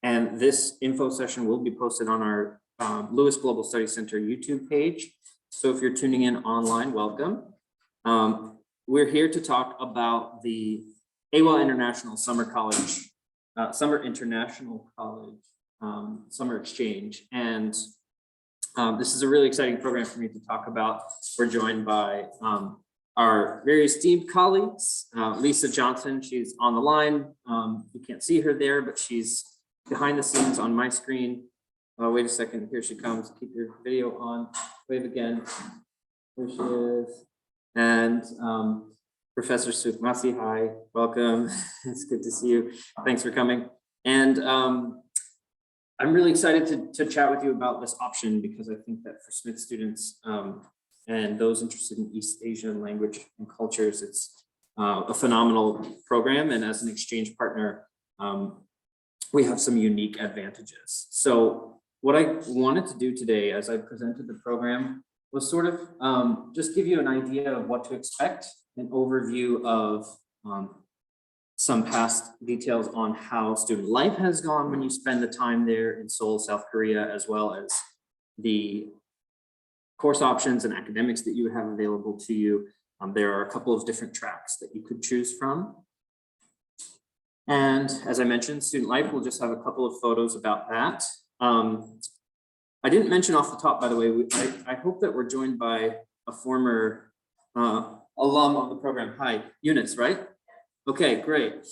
And this info session will be posted on our Lewis Global Studies Center YouTube page. So if you're tuning in online, welcome. We're here to talk about the Ewha International Summer College, Summer International College Summer Exchange. And this is a really exciting program for me to talk about. We're joined by our very esteemed colleagues, Lisa Johnson, she's on the line. You can't see her there, but she's behind the scenes on my screen. Wait a second, here she comes. Keep your video on, wave again. Here she is. And Professor Sukmasi, hi, welcome. It's good to see you. Thanks for coming. And I'm really excited to chat with you about this option because I think that for Smith students and those interested in East Asian language and cultures, it's a phenomenal program. And as an exchange partner, we have some unique advantages. So what I wanted to do today as I presented the program was sort of just give you an idea of what to expect, an overview of some past details on how student life has gone when you spend the time there in Seoul, South Korea, as well as the course options and academics that you have available to you. There are a couple of different tracks that you could choose from. And as I mentioned, student life, we'll just have a couple of photos about that. I didn't mention off the top, by the way, I hope that we're joined by a former alum of the program. Hi, Eunice, right? Okay, great.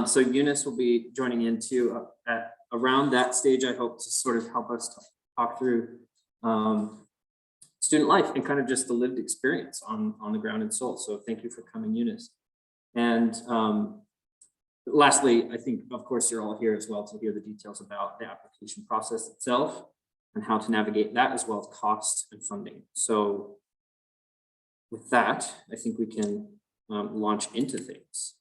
So Eunice will be joining in too at around that stage, I hope, to sort of help us talk through student life and kind of just the lived experience on the ground in Seoul. So thank you for coming, Eunice. And lastly, I think, of course, you're all here as well to hear the details about the application process itself and how to navigate that, as well as cost and funding. So with that, I think we can launch into things.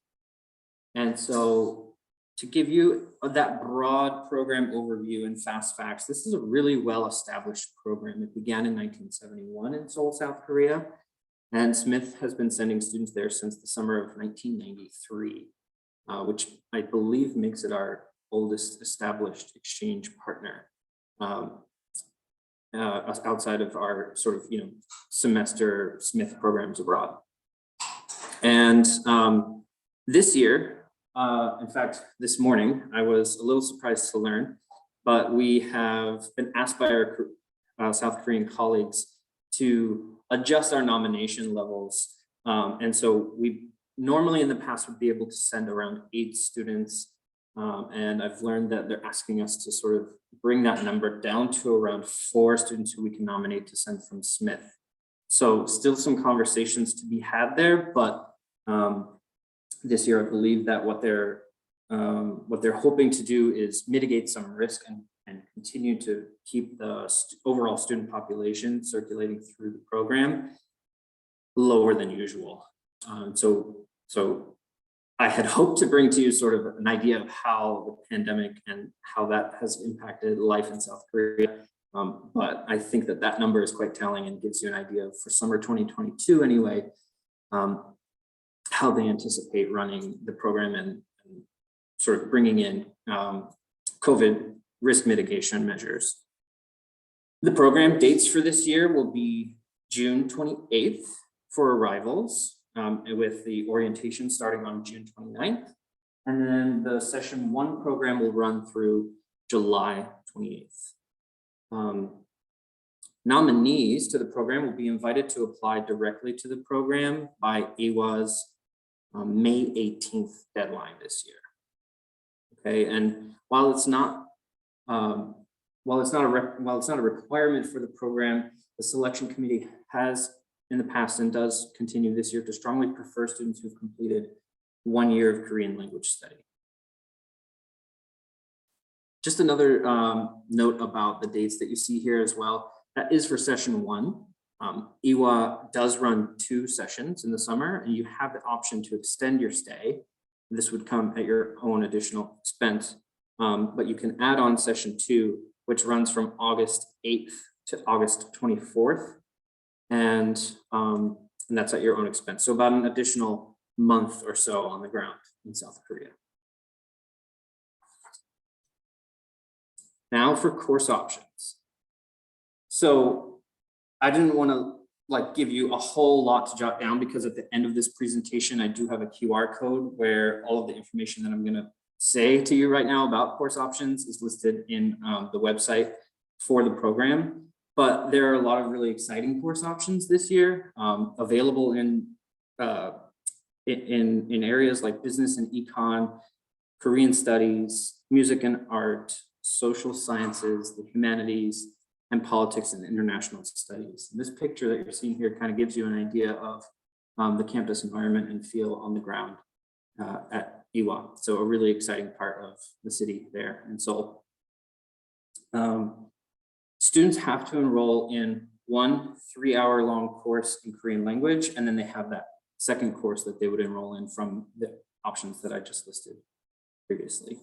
And so to give you that broad program overview and fast facts, this is a really well-established program. It began in 1971 in Seoul, South Korea, and Smith has been sending students there since the summer of 1993, which I believe makes it our oldest established exchange partner outside of our sort of, semester Smith programs abroad. And this year, in fact, this morning, I was a little surprised to learn, but we have been asked by our South Korean colleagues to adjust our nomination levels. And so we normally in the past would be able to send around 8 students. And I've learned that they're asking us to sort of bring that number down to around 4 students who we can nominate to send from Smith. So still some conversations to be had there, but this year, I believe that what they're hoping to do is mitigate some risk and continue to keep the overall student population circulating through the program lower than usual. So I had hoped to bring to you sort of an idea of how the pandemic and how that has impacted life in South Korea. But I think that number is quite telling and gives you an idea of, for summer 2022 anyway, how they anticipate running the program and sort of bringing in COVID risk mitigation measures. The program dates for this year will be June 28th for arrivals, with the orientation starting on June 29th. And then the session 1 program will run through July 28th. Nominees to the program will be invited to apply directly to the program by Ewha's May 18th deadline this year. Okay, and while it's not a requirement for the program, the selection committee has in the past and does continue this year to strongly prefer students who've completed 1 year of Korean language study. Just another note about the dates that you see here as well. That is for session 1. Ewha does run 2 sessions in the summer, and you have the option to extend your stay. This would come at your own additional expense, but you can add on session 2, which runs from August 8th to August 24th, and that's at your own expense. So about an additional month or so on the ground in South Korea. Now for course options. So I didn't want to give you a whole lot to jot down, because at the end of this presentation, I do have a QR code where all of the information that I'm going to say to you right now about course options is listed in the website for the program. But there are a lot of really exciting course options this year, available in areas like business and econ, Korean studies, music and art, social sciences, the humanities, and politics and international studies. And this picture that you're seeing here kind of gives you an idea of the campus environment and feel on the ground at Ewha. So a really exciting part of the city there in Seoul. Students have to enroll in one 3-hour-long course in Korean language, and then they have that second course that they would enroll in from the options that I just listed previously.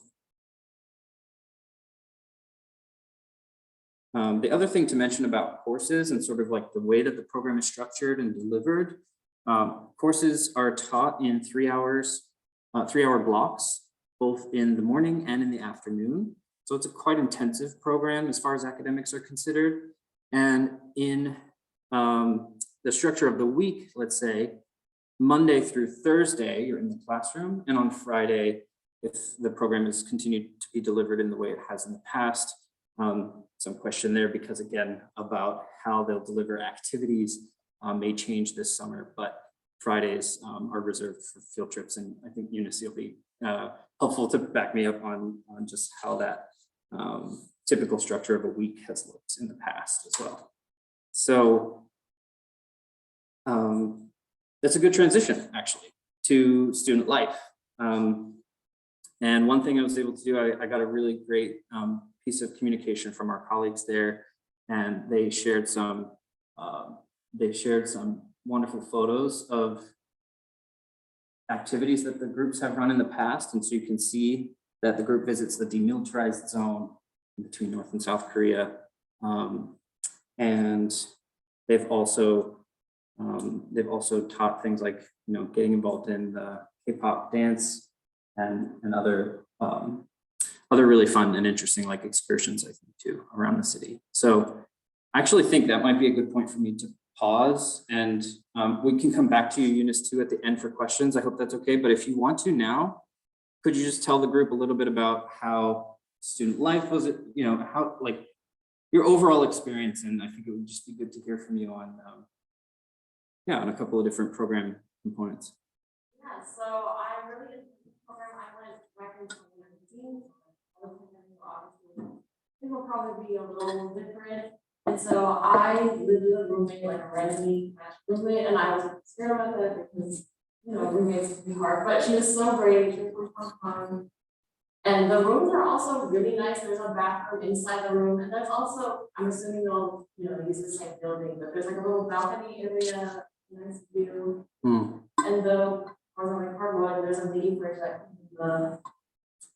The other thing to mention about courses and sort of the way that the program is structured and delivered, courses are taught in 3-hour blocks, both in the morning and in the afternoon. So it's a quite intensive program as far as academics are considered. And in the structure of the week, let's say, Monday through Thursday, you're in the classroom, and on Friday, if the program is continued to be delivered in the way it has in the past, some question there, because again, about how they'll deliver activities may change this summer, but Fridays are reserved for field trips, and I think Eunice will be helpful to back me up on just how that typical structure of a week has looked in the past as well. So that's a good transition actually to student life. And one thing I was able to do, I got a really great piece of communication from our colleagues there, and they shared some wonderful photos of activities that the groups have run in the past. And so you can see that the group visits the demilitarized zone between North and South Korea. And they've also taught things like, getting involved in the K-pop dance and other really fun and interesting excursions, I think, too, around the city. So I actually think that might be a good point for me to pause, and we can come back to you, Eunice, too, at the end for questions. I hope that's okay. But if you want to now, could you just tell the group a little bit about how student life was, how your overall experience? And I think it would just be good to hear from you on, on a couple of different program components. Yeah, so I really did the program. I went back in 2019. Obviously, it will probably be a little different. And so I lived with a roommate, a randomly matched roommate, and I was scared about that because, roommates can be hard, but she was so great. She was fun. And the rooms are also really nice. There's a bathroom inside the room, and there's also, I'm assuming they'll, use the same building, but there's a little balcony area, nice view. And the hardwood, there's a mini fridge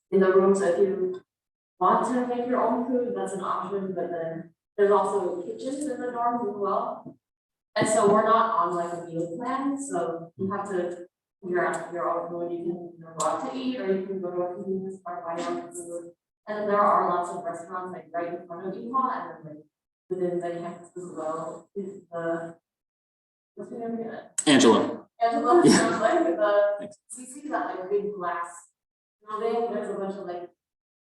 in the room, so if you want to make your own food, that's an option, but then there's also kitchens in the dorms as well. And so we're not on a meal plan, so you have to figure out your own food. You can go out to eat, or you can go to a convenience store, buy your own food. And there are lots of restaurants right in front of Ewha, and then within the campus as well is what's your name again? Angela. Angela, yeah. We see that big glass building. There's a bunch of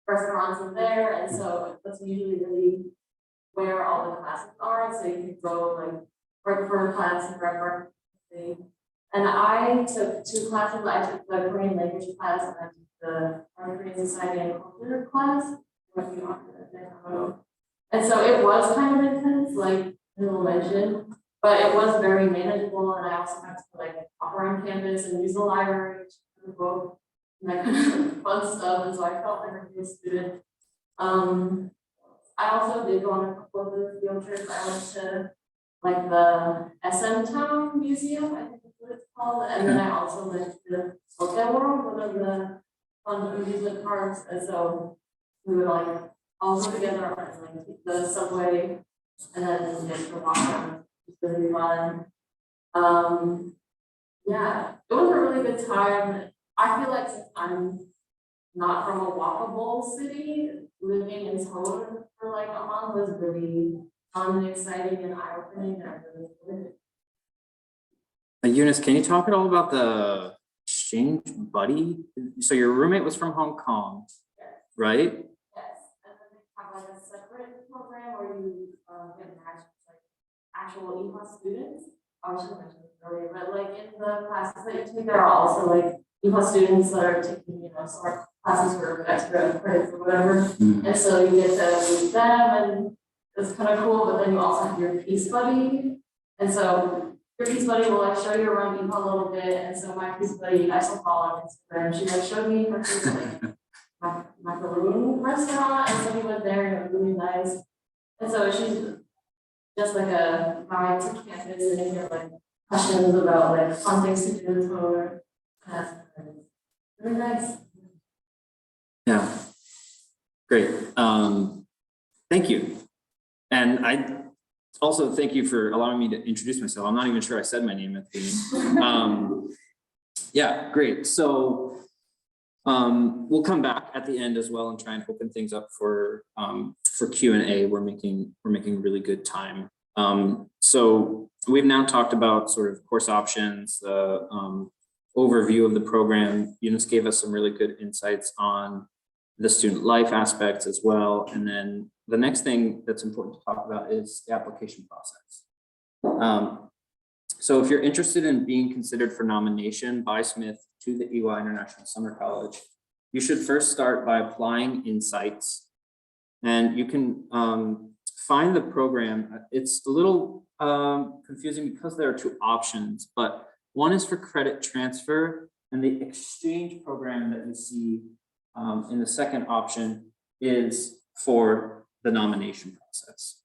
restaurants in there, and so that's usually really where all the classes are. So you can go right for class and grab breakfast. And I took 2 classes. I took the Korean language class, and I took the Korean society and culture class. And so it was kind of intense, like Bill mentioned, but it was very manageable. And I also had to walk around campus and use the library to book and that kind of fun stuff. And so I felt like a real student. I also did go on a couple of the field trips. I went to the SM Town Museum, I think that's what it's called. And then I also went to the Hotel World, one of the fun amusement parks. And so we would all go together and take the subway and then get to walk around. It's really fun. Yeah, it was a really good time. I feel like since I'm not from a walkable city, living in Seoul for like a month was really fun and exciting and eye-opening, and I really enjoyed it. Eunice, can you talk at all about the exchange buddy? So your roommate was from Hong Kong, Yes. right? Yes, and then they have like a separate program where you get matched with like actual Ewha students. I should mention this earlier, but like in the classes that you take, there are also like Ewha students that are taking, you know, some classes for extra credits or whatever. And so you get to meet them, and it's kind of cool, but then you also have your peace buddy. And so your peace buddy will like show you around Ewha a little bit. And so my peace buddy, I still follow on Instagram. She like showed me her favorite like macaroon restaurant, and so we went there and it was really nice. And so she's just like a guide to campus, and if you have like questions about like fun things to do or really nice. Yeah, great. Thank you. And I also thank you for allowing me to introduce myself. I'm not even sure I said my name at the beginning. Yeah, great. So we'll come back at the end as well and try and open things up for Q&A. We're making really good time. So we've now talked about sort of course options, the overview of the program. Eunice gave us some really good insights on the student life aspects as well. And then the next thing that's important to talk about is the application process. So if you're interested in being considered for nomination by Smith to the Ewha International Summer College, you should first start by applying Insights. And you can find the program. It's a little confusing because there are two options, but one is for credit transfer, and the exchange program that you see in the second option is for the nomination process.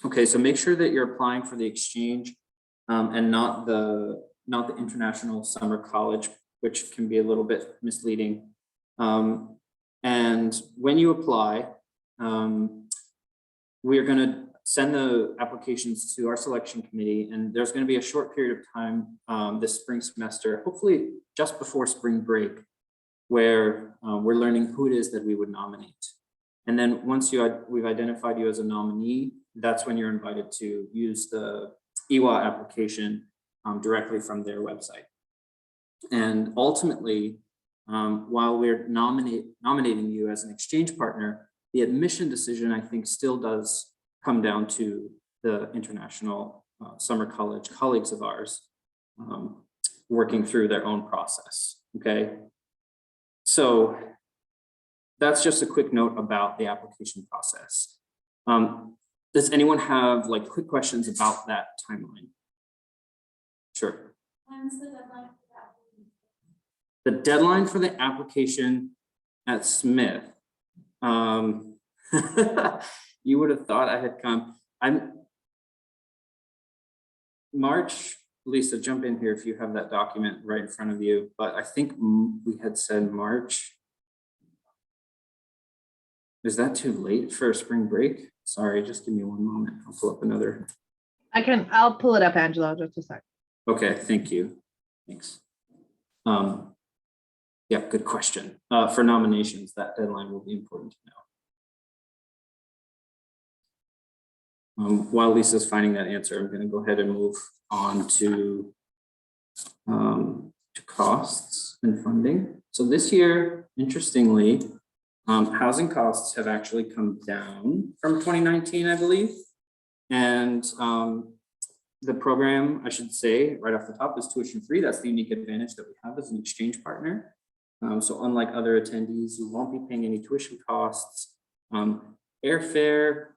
Okay, so make sure that you're applying for the exchange and not the International Summer College, which can be a little bit misleading. And when you apply, we're going to send the applications to our selection committee, and there's going to be a short period of time this spring semester, hopefully just before spring break, where we're learning who it is that we would nominate. And then once we've identified you as a nominee, that's when you're invited to use the Ewha application directly from their website. And ultimately, while we're nominating you as an exchange partner, the admission decision, I think, still does come down to the International Summer College colleagues of ours working through their own process, okay? So that's just a quick note about the application process. Does anyone have like quick questions about that timeline? Sure. When's the deadline for that? The deadline for the application at Smith. You would have thought I had come. March. Lisa, jump in here if you have that document right in front of you. But I think we had said March. Is that too late for a spring break? Sorry, just give me one moment. I'll pull up another. I'll pull it up, Angela, just a sec. Okay, thank you. Thanks. Yeah, good question. For nominations, that deadline will be important to know. While Lisa's finding that answer, I'm going to go ahead and move on to costs and funding. So this year, interestingly, housing costs have actually come down from 2019, I believe. And the program, I should say, right off the top, is tuition free. That's the unique advantage that we have as an exchange partner. So unlike other attendees, you won't be paying any tuition costs. Airfare,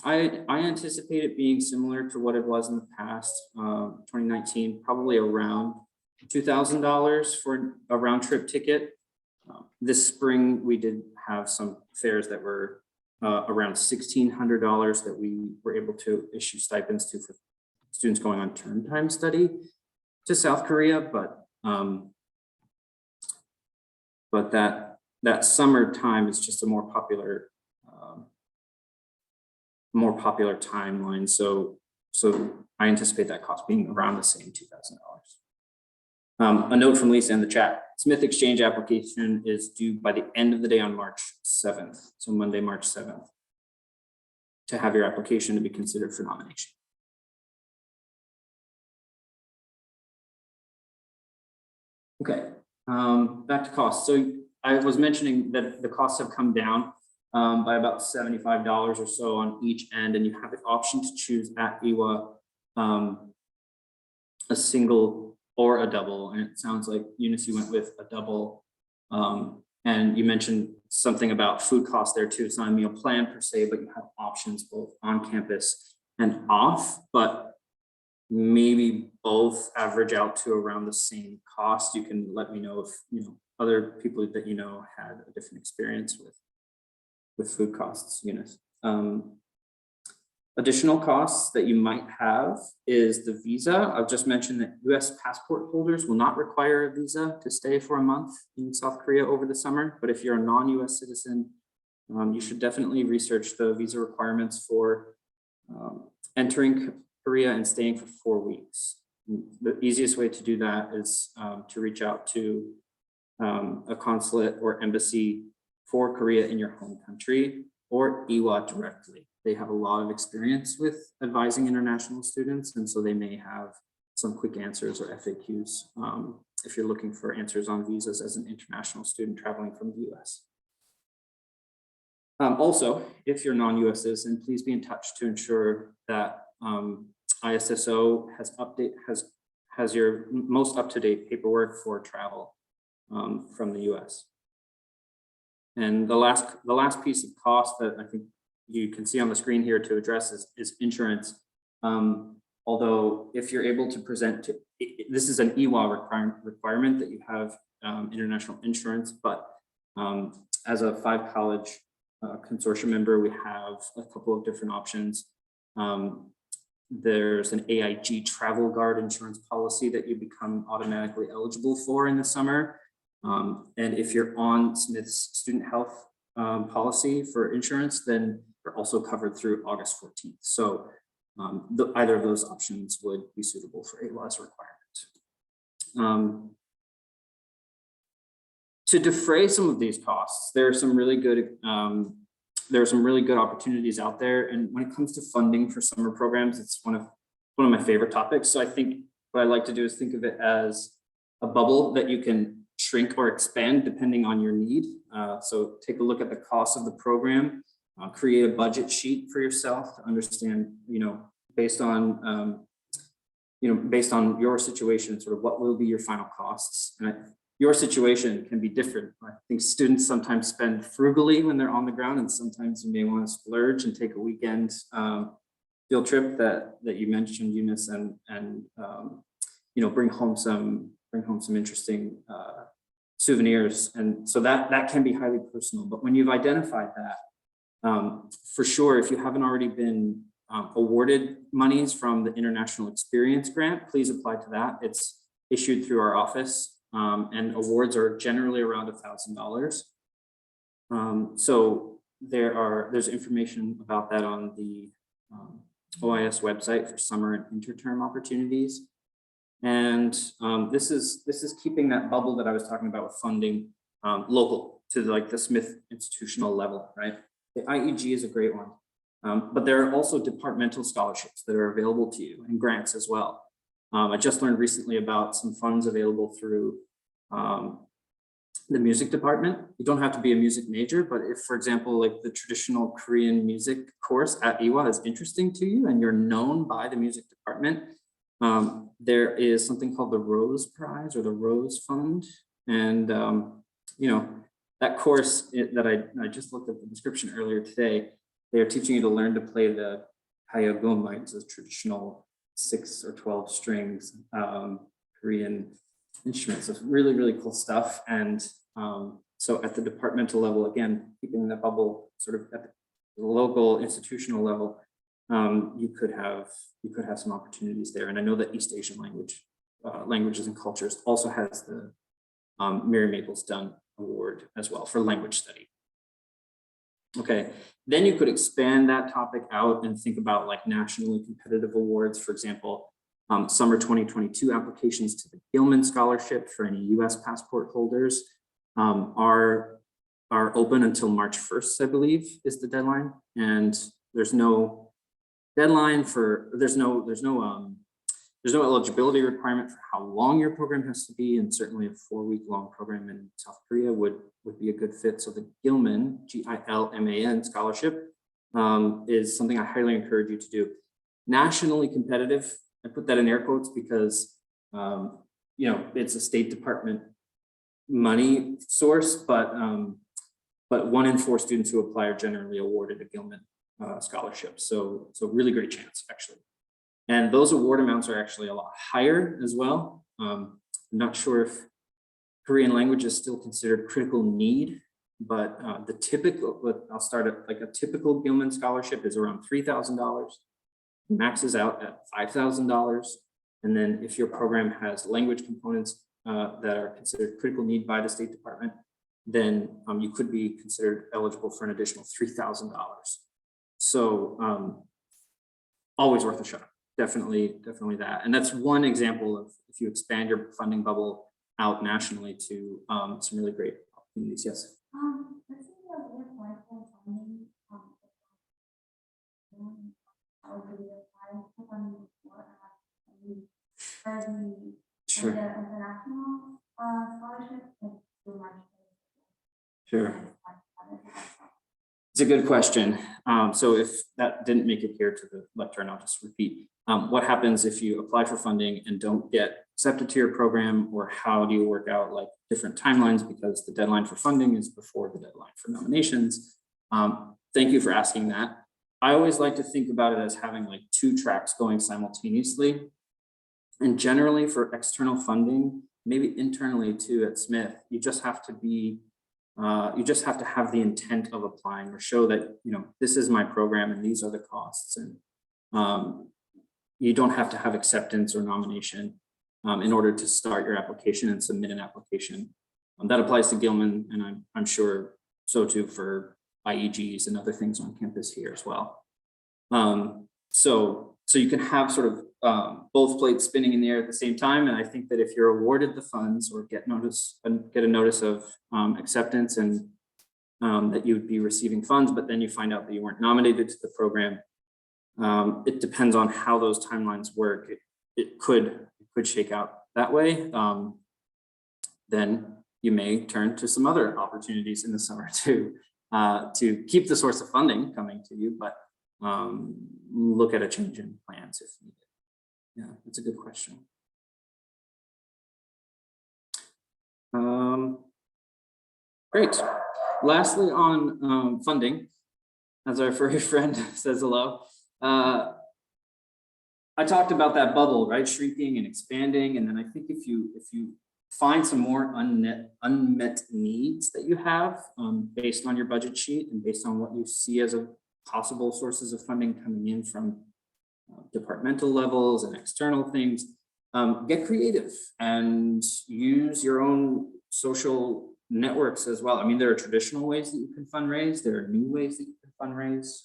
I anticipate it being similar to what it was in the past, 2019, probably around $2,000 for a round trip ticket. This spring, we did have some fares that were around $1,600 that we were able to issue stipends to for students going on term time study to South Korea, but that summer time is just a more popular timeline. So I anticipate that cost being around the same $2,000. A note from Lisa in the chat, Smith Exchange application is due by the end of the day on March 7th. So Monday, March 7th, to have your application to be considered for nomination. Okay, back to costs. So I was mentioning that the costs have come down by about $75 or so on each end, and you have the option to choose at Ewha a single or a double. And it sounds like Eunice, you went with a double. And you mentioned something about food costs there too. It's not a meal plan per se, but you have options both on campus and off, but maybe both average out to around the same cost. You can let me know if other people that had a different experience with food costs, Eunice. Additional costs that you might have is the visa. I've just mentioned that US passport holders will not require a visa to stay for a month in South Korea over the summer. But if you're a non-US citizen, you should definitely research the visa requirements for entering Korea and staying for 4 weeks. The easiest way to do that is to reach out to a consulate or embassy for Korea in your home country or Ewha directly. They have a lot of experience with advising international students, and so they may have some quick answers or FAQs if you're looking for answers on visas as an international student traveling from the US. Also, if you're non-US citizen, please be in touch to ensure that ISSO has your most up-to-date paperwork for travel from the US. And the last piece of cost that I think you can see on the screen here to address is insurance. Although if you're able to present to, this is an Ewha requirement that you have international insurance, but as a 5-college consortium member, we have a couple of different options. There's an AIG travel guard insurance policy that you become automatically eligible for in the summer. And if you're on Smith's student health policy for insurance, then you're also covered through August 14th. So either of those options would be suitable for Ewha's requirement. To defray some of these costs, there are some really good opportunities out there. And when it comes to funding for summer programs, it's one of my favorite topics. So I think what I like to do is think of it as a bubble that you can shrink or expand depending on your need. So take a look at the cost of the program, create a budget sheet for yourself to understand, based on your situation, sort of what will be your final costs. And your situation can be different. I think students sometimes spend frugally when they're on the ground, and sometimes you may want to splurge and take a weekend field trip that you mentioned, Eunice, and bring home some interesting souvenirs. And so that can be highly personal. But when you've identified that, for sure, if you haven't already been awarded monies from the International Experience Grant, please apply to that. It's issued through our office, and awards are generally around $1,000. So there's information about that on the OIS website for summer and interterm opportunities. And this is keeping that bubble that I was talking about with funding local to like the Smith institutional level, right? The IEG is a great one, but there are also departmental scholarships that are available to you and grants as well. I just learned recently about some funds available through the music department. You don't have to be a music major, but if, for example, like the traditional Korean music course at Ewha is interesting to you and you're known by the music department, there is something called the Rose Prize or the Rose Fund. And, that course that I just looked at the description earlier today, they're teaching you to learn to play the hayagum, like the traditional 6 or 12 strings Korean instruments. It's really, really cool stuff. And so at the departmental level, again, keeping the bubble sort of at the local institutional level, you could have some opportunities there. And I know that East Asian languages and cultures also has the Mary Maples Dunn Award as well for language study. Okay, then you could expand that topic out and think about like nationally competitive awards. For example, Summer 2022 applications to the Gilman Scholarship for any US passport holders are open until March 1st, I believe, is the deadline. And there's no deadline for, there's no eligibility requirement for how long your program has to be, and certainly a 4-week-long program in South Korea would be a good fit. So the Gilman, Gilman scholarship is something I highly encourage you to do. Nationally competitive, I put that in air quotes because it's a State Department money source, but 1 in 4 students who apply are generally awarded a Gilman scholarship. So really great chance, actually. And those award amounts are actually a lot higher as well. I'm not sure if Korean language is still considered critical need, but the typical, I'll start at like a typical Gilman scholarship is around $3,000, maxes out at $5,000. And then if your program has language components that are considered critical need by the State Department, then you could be considered eligible for an additional $3,000. So always worth a shot. Definitely that. And that's one example of if you expand your funding bubble out nationally to some really great opportunities. Yes. Sure. Sure. It's a good question. So if that didn't make it here to the lectern, I'll just repeat. What happens if you apply for funding and don't get accepted to your program, or how do you work out like different timelines, because the deadline for funding is before the deadline for nominations? Thank you for asking that. I always like to think about it as having like 2 tracks going simultaneously. And generally for external funding, maybe internally too at Smith, you just have to be you just have to have the intent of applying, or show that, this is my program and these are the costs. And you don't have to have acceptance or nomination in order to start your application and submit an application. That applies to Gilman, and I'm sure so too for IEGs and other things on campus here as well. So you can have sort of both plates spinning in the air at the same time. And I think that if you're awarded the funds or get a notice of acceptance and that you would be receiving funds, but then you find out that you weren't nominated to the program, it depends on how those timelines work. It could shake out that way. Then you may turn to some other opportunities in the summer to keep the source of funding coming to you, but look at a change in plans if needed. Yeah, that's a good question. Great. Lastly, on funding, as our furry friend says hello, I talked about that bubble, right? Shrinking and expanding. And then I think if you find some more unmet needs that you have based on your budget sheet and based on what you see as a possible sources of funding coming in from departmental levels and external things, get creative and use your own social networks as well. I mean, there are traditional ways that you can fundraise. There are new ways that you can fundraise,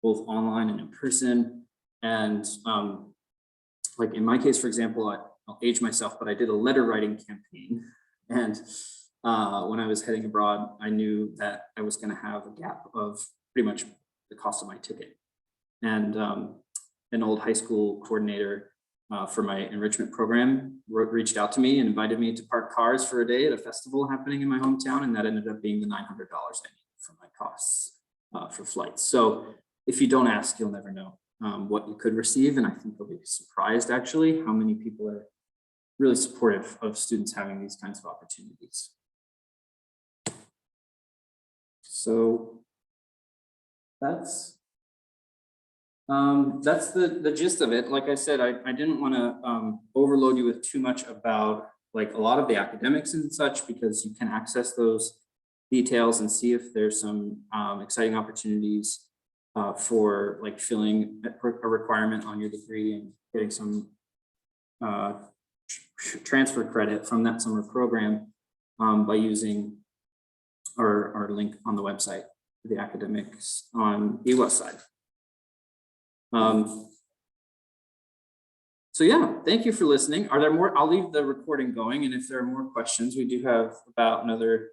both online and in person. And like in my case, for example, I'll age myself, but I did a letter writing campaign. And when I was heading abroad, I knew that I was going to have a gap of pretty much the cost of my ticket. And an old high school coordinator for my enrichment program reached out to me and invited me to park cars for a day at a festival happening in my hometown. And that ended up being the $900 I needed for my costs for flights. So if you don't ask, you'll never know what you could receive. And I think you'll be surprised actually how many people are really supportive of students having these kinds of opportunities. So that's the gist of it. Like I said, I didn't want to overload you with too much about like a lot of the academics and such, because you can access those details and see if there's some exciting opportunities for like filling a requirement on your degree and getting some transfer credit from that summer program by using our link on the website for the academics on Ewha side. So yeah, thank you for listening. Are there more? I'll leave the recording going, and if there are more questions, we do have about another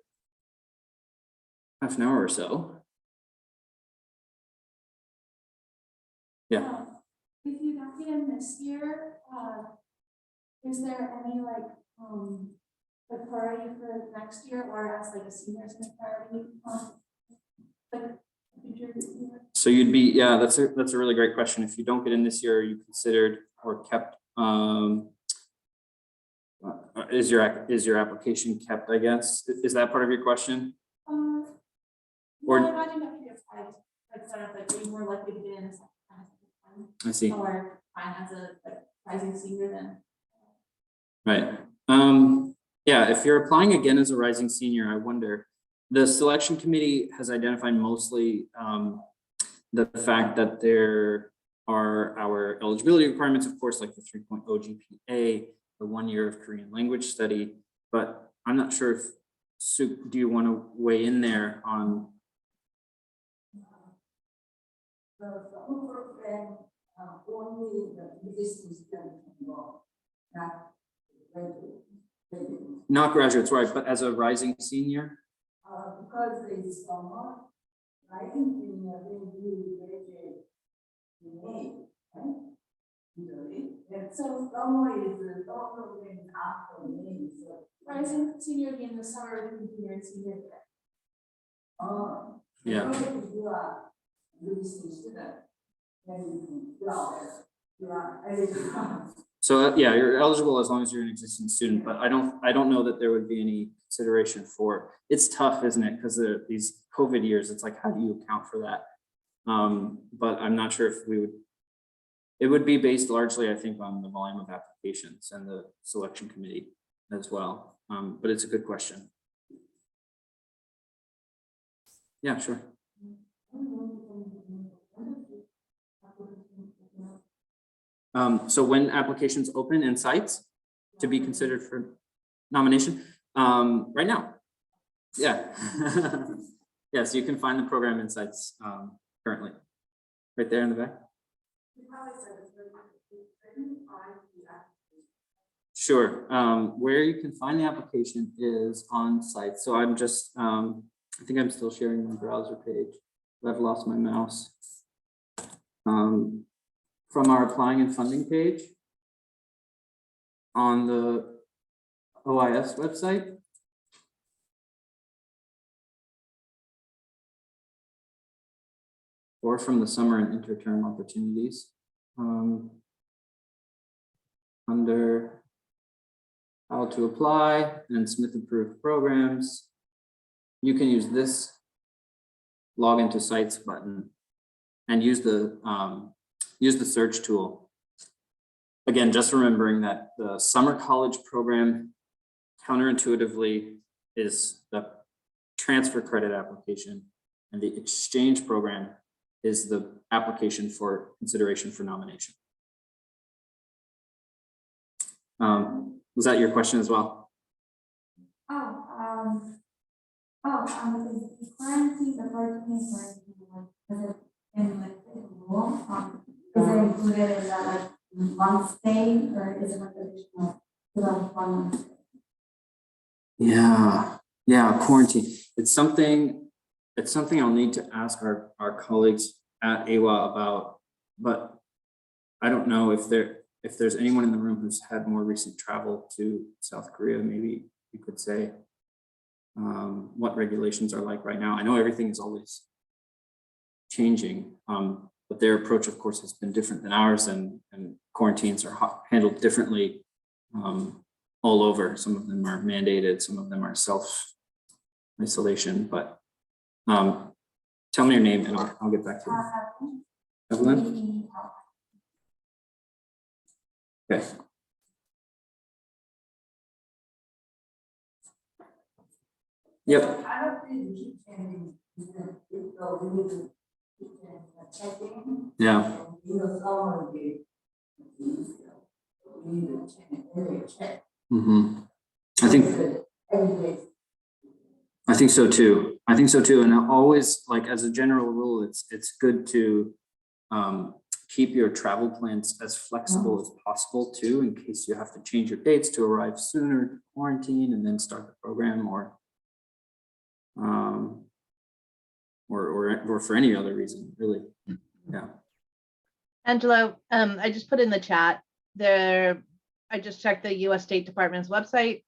half an hour or so. Yeah. If you got in this year, is there any like priority for next year, or as like a senior Smith priority? Like future year? So you'd be, yeah, that's a really great question. If you don't get in this year, are you considered or kept, is your application kept, I guess? Is that part of your question? Or- No, I imagine that you like sort of like being more likely to get in a second time. I see. Or fine as a like rising senior then. Right. Yeah, if you're applying again as a rising senior, I wonder, the selection committee has identified mostly the fact that there are our eligibility requirements, of course, like the 3.0 GPA, the 1 year of Korean language study, but I'm not sure if, Sue, do you want to weigh in there on? The program only the existing students involved, not graduate. Not graduates, right, but as a rising senior? Because it's summer, I think we do graduate in May, right? Usually, and so summer is the program after May, so. Rising senior would be in the summer, we can do your senior year. Yeah. If you are existing student, then you are eligible. So yeah, you're eligible as long as you're an existing student, but I don't know that there would be any consideration for, it's tough, isn't it? Because these COVID years, it's like, how do you account for that? But I'm not sure if we would, it would be based largely, I think, on the volume of applications and the selection committee as well. But it's a good question. Yeah, sure. So when applications open in sites to be considered for nomination, right now. Yeah. Yes, you can find the program insights currently, right there in the back. Sure. Where you can find the application is on site. So I'm just, I think I'm still sharing my browser page, but I've lost my mouse. From our applying and funding page on the OIS website. Or from the summer and interterm opportunities. Under how to apply and Smith approved programs, you can use this log into sites button and use the search tool. Again, just remembering that the summer college program counterintuitively is the transfer credit application, and the exchange program is the application for consideration for nomination. Was that your question as well? The currency, the first thing is in like rule, is it included in that like one stay, or is it like additional to 1 month? Yeah, quarantine. It's something I'll need to ask our colleagues at Ewha about, but I don't know if there's anyone in the room who's had more recent travel to South Korea. Maybe you could say what regulations are like right now. I know everything is always changing, but their approach, of course, has been different than ours, and quarantines are handled differently all over. Some of them are mandated, some of them are self-isolation, but tell me your name and I'll get back to you. Evelyn? Okay. Yep. I don't think we keep changing, because we need to keep checking. Yeah. You know, someone we need to check. Mm-hmm. I think so too. And I always, like, as a general rule, it's good to keep your travel plans as flexible as possible too, in case you have to change your dates to arrive sooner, quarantine, and then start the program, or for any other reason, really. Yeah. Angelo, I just put in the chat there. I just checked the US State Department's website.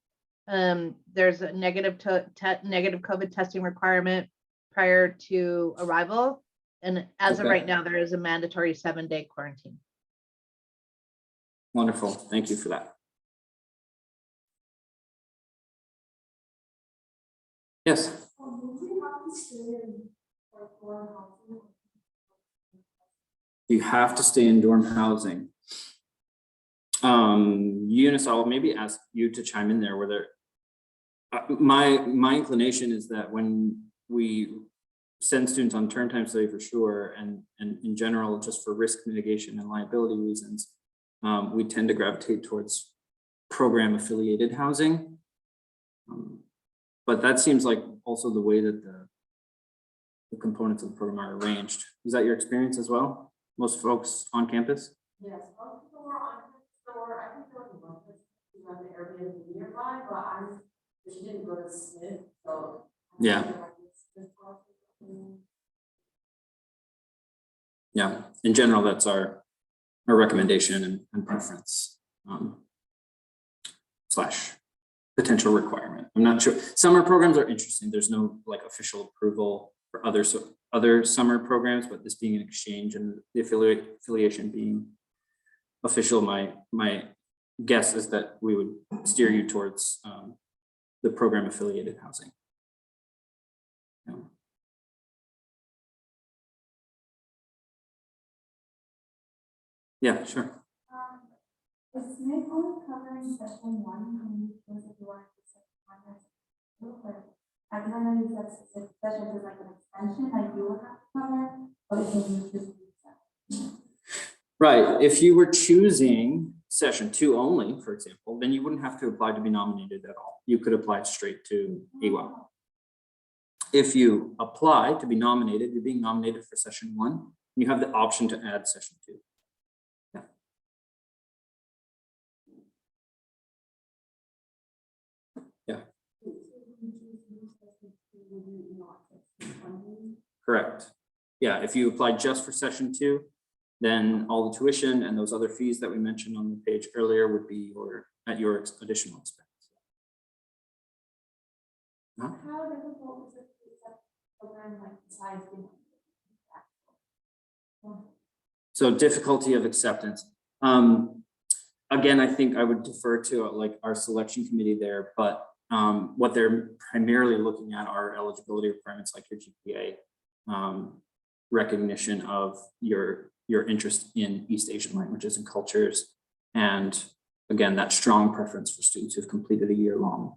There's a negative COVID testing requirement prior to arrival. And as of Okay. right now, there is a mandatory 7-day quarantine. Wonderful. Thank you for that. Yes. You have to stay in dorm housing. Eunice, I'll maybe ask you to chime in there, whether my inclination is that when we send students on turn time study for sure, and in general, just for risk mitigation and liability reasons, we tend to gravitate towards program affiliated housing. But that seems like also the way that the components of the program are arranged. Is that your experience as well? Most folks on campus? Yes, most people were on the store. I think there was one person who was on the Airbnb nearby, but she didn't go to Smith, so. Yeah. Yeah, in general, that's our recommendation and preference slash potential requirement. I'm not sure. Summer programs are interesting. There's no like official approval for other summer programs, but this being an exchange and the affiliation being official, my guess is that we would steer you towards the program affiliated housing. Yeah. Yeah, sure. Is Smith only covering session 1 because if you want to session 1, but I can only use that session as like an extension, like you would have to cover, or you can use this. Right. If you were choosing session 2 only, for example, then you wouldn't have to apply to be nominated at all. You could apply straight to Ewha. If you apply to be nominated, you're being nominated for session 1. You have the option to add session 2. Yeah. Yeah. Correct. Yeah, if you apply just for session 2, then all the tuition and those other fees that we mentioned on the page earlier would be at your additional expense. How difficult is it to accept a program like besides being So difficulty of acceptance. Again, I think I would defer to like our selection committee there, but what they're primarily looking at are eligibility requirements like your GPA, recognition of your interest in East Asian languages and cultures, and again, that strong preference for students who've completed a year-long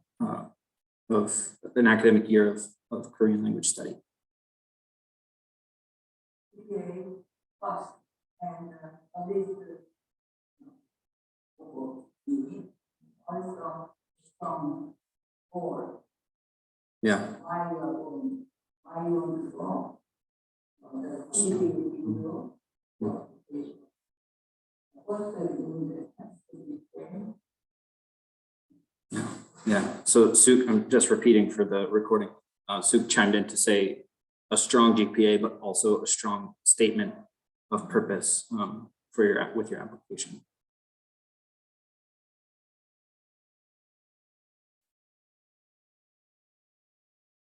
of an academic year of Korean language study. Okay, plus, and at least also strong board. Yeah. Why you on the floor? What's the unit? Yeah, so Suk, I'm just repeating for the recording. Suk chimed in to say a strong GPA, but also a strong statement of purpose with your application.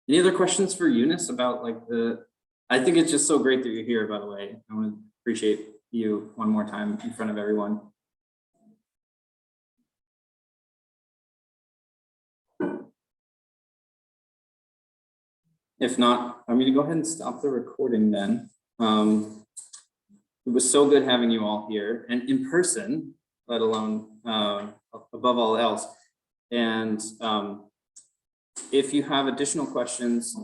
Any other questions for Eunice about like I think it's just so great that you're here, by the way. I want to appreciate you one more time in front of everyone. If not, I'm going to go ahead and stop the recording then. It was so good having you all here and in person, let alone above all else. And if you have additional questions,